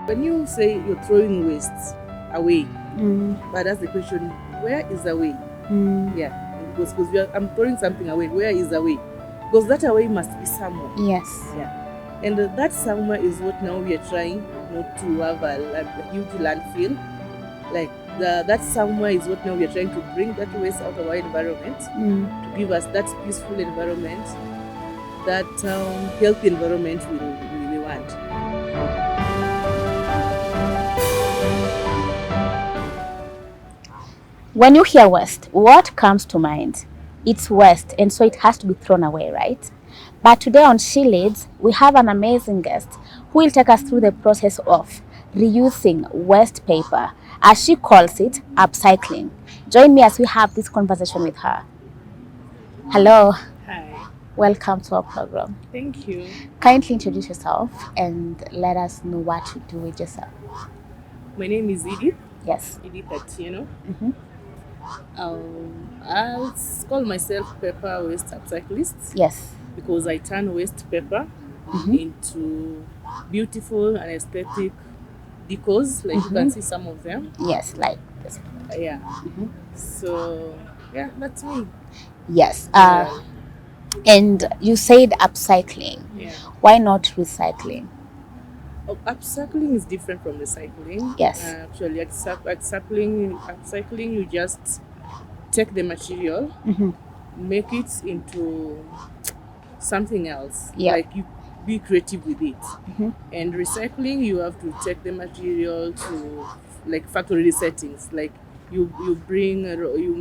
When you say you're throwing waste away, but that's the question, where is away? Yeah, because I'm throwing something away. Where is away? Because that away must be somewhere. Yes. Yeah, and that somewhere is what now we are trying not to have a huge landfill. Like that somewhere is what now we are trying to bring that waste out of our environment to give us that peaceful environment, that healthy environment we want. When you hear waste, what comes to mind? It's waste, and so it has to be thrown away, right? But today on She Leads, we have an amazing guest who will take us through the process of reusing waste paper, as she calls it, upcycling. Join me as we have this conversation with her. Hello, Hi, welcome to our program. thank you. Kindly introduce yourself and let us know what you do with yourself. My name is Edith. Yes. Edith Atieno. I'll call myself paper waste upcyclist Yes. because I turn waste paper into beautiful and aesthetic decors. Like you can see some of them. Yes, like this. Yeah. So yeah, that's me. Yes. Yeah. And you said upcycling. Yeah. Why not recycling? Upcycling is different from recycling. Yes. Actually, upcycling, you just take the material, make it into something else. Yeah. Like you be creative with it. And recycling, you have to take the material to like factory settings. Like you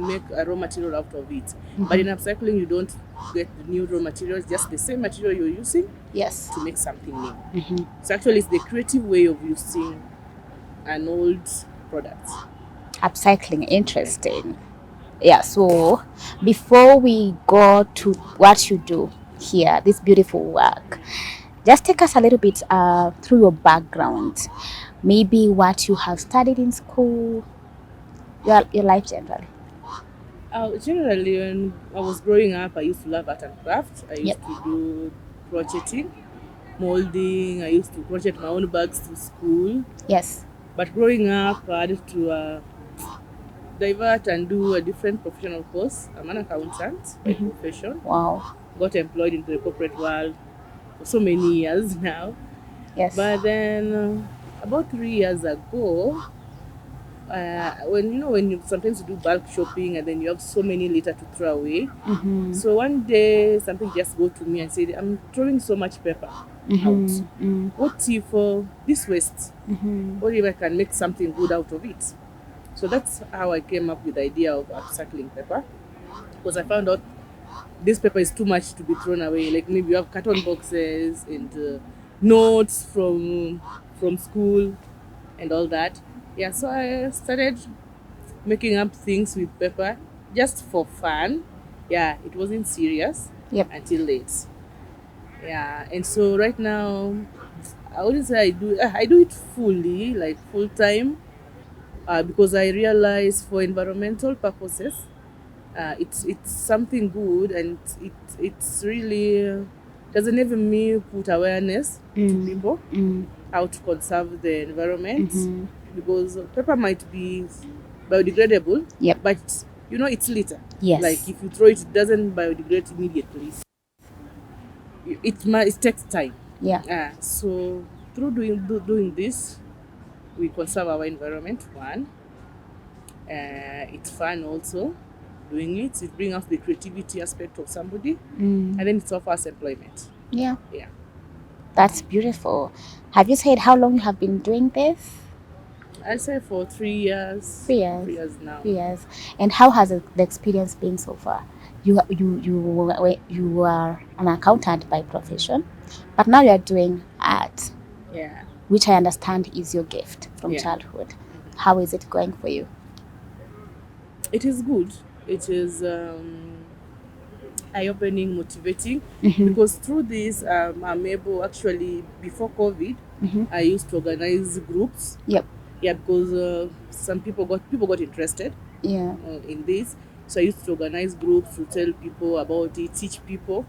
make a raw material out of it. But in upcycling, you don't get the new raw materials, just the same material you're using. Yes. To make something new. So actually, it's the creative way of using an old product. Upcycling, interesting. Yeah, so before we go to what you do here, this beautiful work, just take us a little bit through your background. Maybe what you have studied in school, your life generally. Generally, when I was growing up, I used to love art and craft. I used to do crocheting, molding. I used to crochet my own bags to school. Yes. But growing up, I had to divert and do a different professional course. I'm an accountant by profession. Wow. Got employed into the corporate world for so many years now. Yes. But then about 3 years ago, when you sometimes you do bulk shopping and then you have so many litter to throw away. So one day something just got to me and said, I'm throwing so much paper out. What if this waste? What if I can make something good out of it? So that's how I came up with the idea of upcycling paper, because I found out this paper is too much to be thrown away. Like maybe you have carton boxes and notes from school and all that. Yeah, so I started making up things with paper just for fun. Yeah, it wasn't serious until late. Yeah, and so right now, I wouldn't say I do it fully, like full time, because I realize for environmental purposes, it's something good, and it's really doesn't even me put awareness to people how to conserve the environment, because paper might be biodegradable, but it's litter. Yes. Like if you throw it, it doesn't biodegrade immediately. It takes time. Yeah. So through doing this, we conserve our environment. One, it's fun also doing it. It brings out the creativity aspect of somebody, and then it offers employment. Yeah. Yeah. That's beautiful. Have you said how long you have been doing this? I'd say for 3 years. 3 years. 3 years now. 3 years. And how has the experience been so far? You are an accountant by profession, but now you are doing art. Yeah. Which I understand is your gift from childhood. How is it going for you? It is good. It is eye-opening, motivating, because through this, I'm able, actually, before COVID, I used to organize groups. Yep. Yeah, because some people got interested. Yeah. In this, so I used to organize groups to tell people about it, teach people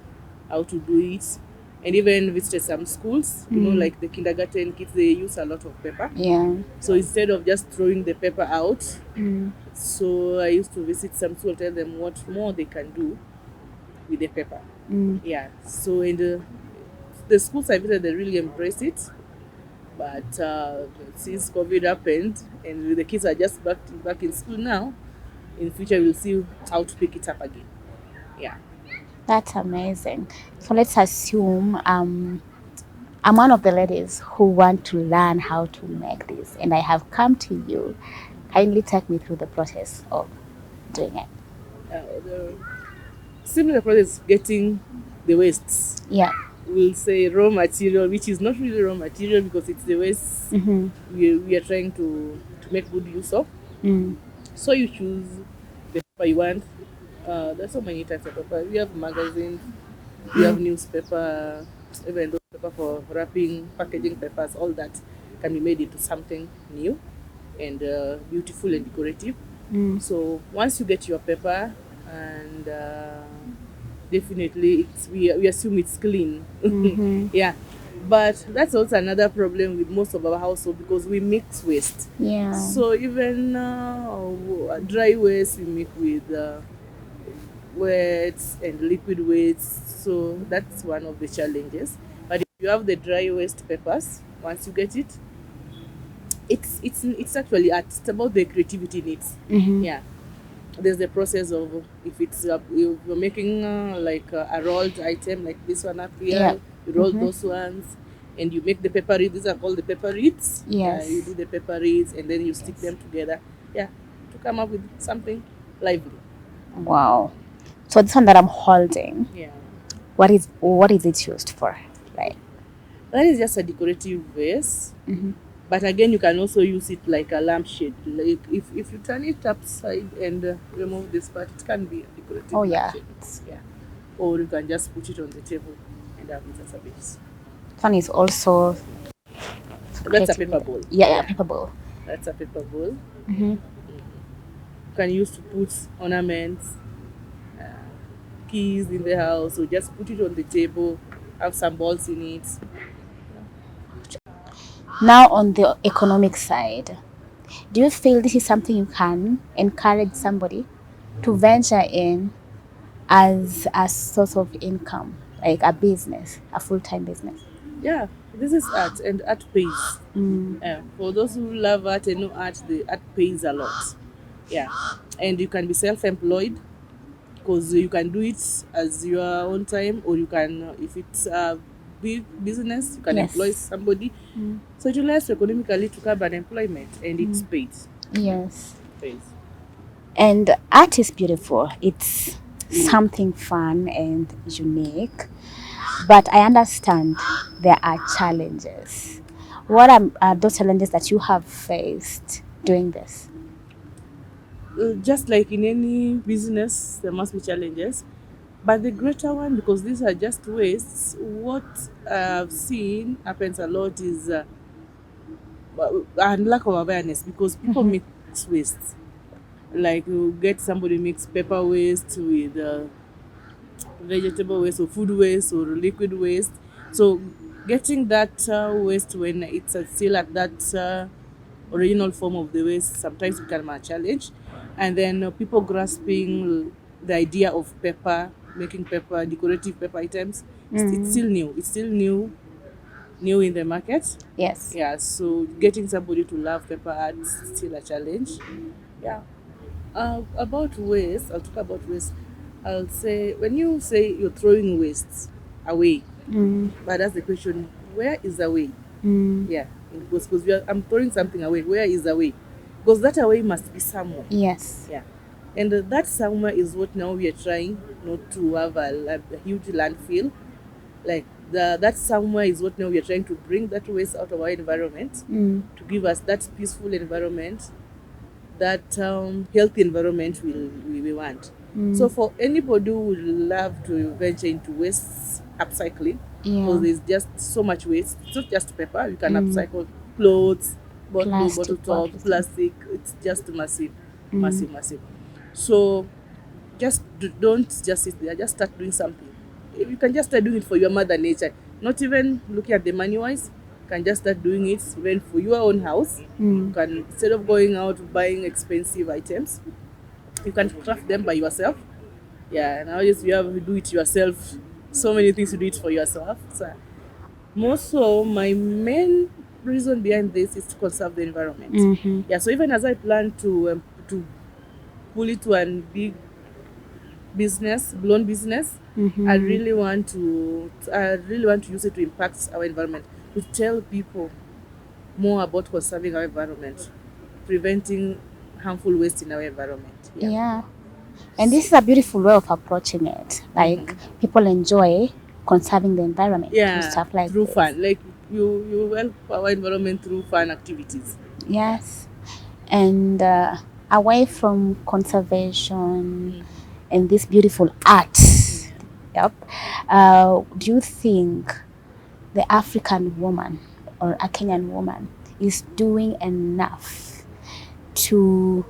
how to do it, and even visited some schools. You know, like the kindergarten kids, they use a lot of paper. Yeah. So instead of just throwing the paper out, so I used to visit some school, tell them what more they can do with the paper. Yeah. So in the schools I visited, they really embraced it. But since COVID happened and the kids are just back in school now, in future we'll see how to pick it up again. Yeah. That's amazing. So let's assume I'm one of the ladies who want to learn how to make this, and I have come to you. Kindly take me through the process of doing it. The similar process getting the wastes. Yeah. We'll say raw material, which is not really raw material because it's the waste we are trying to make good use of. So you choose the paper you want. There's so many types of paper. We have magazines, we have newspaper, even those paper for wrapping, packaging papers, all that can be made into something new and beautiful and decorative. So once you get your paper, and definitely we assume it's clean. Yeah, but that's also another problem with most of our household because we mix waste. Yeah. So even dry waste we mix with wets and liquid waste. So that's one of the challenges. But if you have the dry waste papers, once you get it, it's actually art. It's about the creativity in it. Yeah. There's the process of if it's if you're making like a rolled item like this one up here, Yeah. you roll those ones and you make the paper reeds. These are called the paper reeds. Yes. You do the paper reeds and then you stick them together. Yeah, to come up with something lively. Wow. So this one that I'm holding, Yeah, what is it used for? Like, that is just a decorative vase. But again, you can also use it like a lampshade. Like if you turn it upside and remove this part, it can be a decorative. oh yeah, lampshade. Yeah. Or you can just put it on the table and have it as a base. this one is also That's a creative. paper bowl. Yeah, paper bowl. That's a paper bowl. You can use to put ornaments, keys in the house, or just put it on the table, have some balls in it. Now on the economic side, do you feel this is something you can encourage somebody to venture in as a source of income, like a business, a full-time business? Yeah, this is art, and art pays. For those who love art and know art, the art pays a lot. Yeah, and you can be self-employed because you can do it as your own time, or you can, if it's a big business, you can Yes. employ somebody. So it relies economically to cover unemployment, and it's paid. Yes. Pays. And art is beautiful. It's something fun and unique. But I understand there are challenges. What are those challenges that you have faced doing this? Just like in any business, there must be challenges. But the greater one, because these are just wastes, what I've seen happens a lot is and lack of awareness because people mix waste. Like you get somebody mix paper waste with vegetable waste or food waste or liquid waste. So getting that waste when it's still at that original form of the waste sometimes become a challenge. And then people grasping the idea of paper, making paper, decorative paper items, it's still new. It's still new in the market. Yes. Yeah, so getting somebody to love paper art is still a challenge. Yeah. About waste, I'll talk about waste. I'll say when you say you're throwing waste away, but that's the question: where is the way? Yeah, because I'm throwing something away. Where is the way? Because that away must be somewhere. Yes. Yeah, and that somewhere is what now we are trying not to have a huge landfill. Like that somewhere is what now we are trying to bring that waste out of our environment to give us that peaceful environment, that healthy environment we want. So for anybody who would love to venture into waste upcycling, because there's just so much waste. It's not just paper. You can upcycle clothes, bottle tops, plastic. It's just massive. So just don't just sit there. Just start doing something. If you can just start doing it for your mother nature, not even looking at the money wise, can just start doing it even for your own house. You can, instead of going out buying expensive items, you can craft them by yourself. Yeah, nowadays you have to do it yourself. So many things to do it for yourself. So more so, my main reason behind this is to conserve the environment. Yeah, so even as I plan to pull it to a big business, blown business, I really want to use it to impact our environment, to tell people more about conserving our environment, preventing harmful waste in our environment. Yeah. And this is a beautiful way of approaching it. Like people enjoy conserving the environment and stuff like through this. fun. Like you help our environment through fun activities. Yes. And away from conservation and this beautiful art, do you think the African woman or a Kenyan woman is doing enough to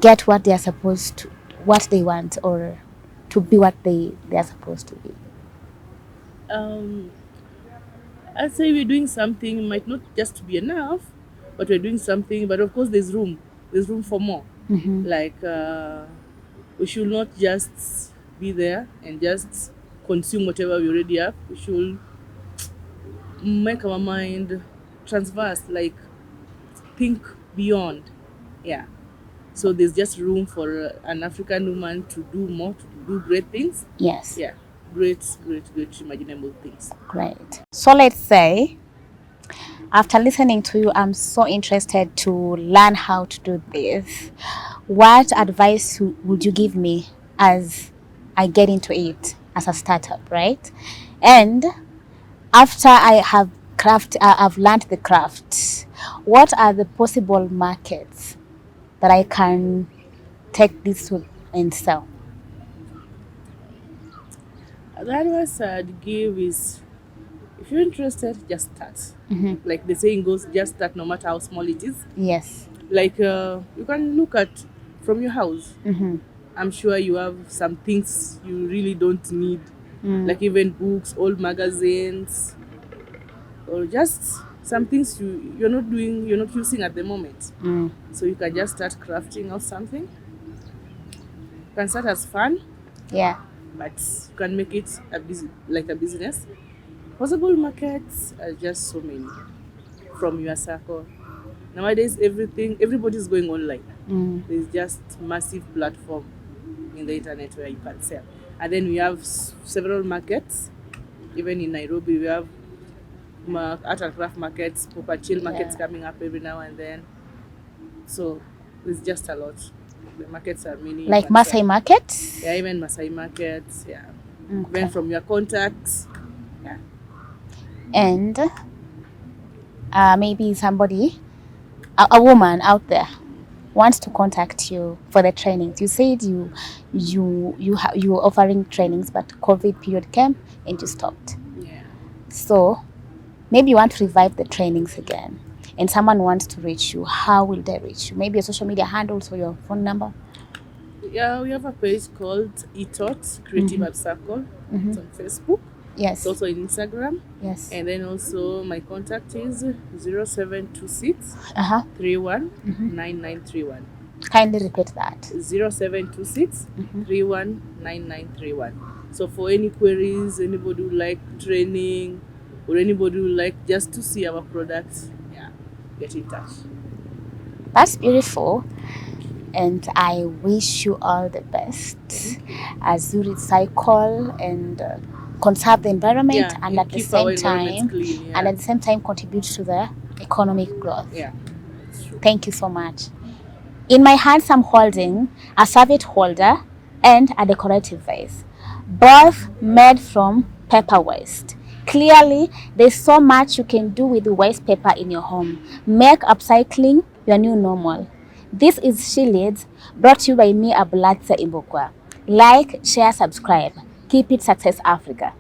get what they are supposed to, what they want, or to be what they are supposed to be? I'd say we're doing something, might not just be enough, but we're doing something. But of course, there's room for more. Like we should not just be there and just consume whatever we already have. We should make our mind transverse, like think beyond. Yeah. So there's just room for an African woman to do more, to do great things. Yes. Yeah. Great imaginable things. Great. So let's say, after listening to you, I'm so interested to learn how to do this. What advice would you give me as I get into it as a startup, right? And after I have I've learned the craft, what are the possible markets that I can take this to and sell? The advice I'd give is, if you're interested, just start. Like the saying goes, just start no matter how small it is. Yes. Like you can look at from your house. I'm sure you have some things you really don't need, like even books, old magazines, or just some things you're not using at the moment. So you can just start crafting out something. You can start as fun. Yeah. But you can make it a business. Possible markets are just so many from your circle. Nowadays, everybody's going online. There's just massive platform in the internet where you can sell. And then we have several markets. Even in Nairobi, we have art and craft markets, pop and chill markets coming up every now and then. So there's just a lot. The markets are many. Like Maasai markets? Yeah, even Maasai markets. Yeah. Okay. Even from your contacts. Yeah. And maybe somebody, a woman out there, wants to contact you for the trainings. You said you were offering trainings, but COVID period came and you stopped. Yeah. So maybe you want to revive the trainings again, and someone wants to reach you. How will they reach you? Maybe your social media handles or your phone number? Yeah, we have a page called eTaught Creative Upcycler. It's on Facebook. Yes. It's also in Instagram. Yes. And then also my contact is 0726 31 9931. Kindly repeat that. 0726 31 9931. So for any queries, anybody would like training, or anybody would like just to see our products, get in touch. That's beautiful. And I wish you all the best as you recycle and conserve the environment, and at the same time clean, and at the same time contribute to the economic growth. Yeah, that's true. Thank you so much. In my hands, I'm holding a serviette holder and a decorative vase, both made from paper waste. Clearly, there's so much you can do with the waste paper in your home. Make upcycling your new normal. This is She Leads, brought to you by me, Imbukwa. Like, share, subscribe. Keep it Success Africa.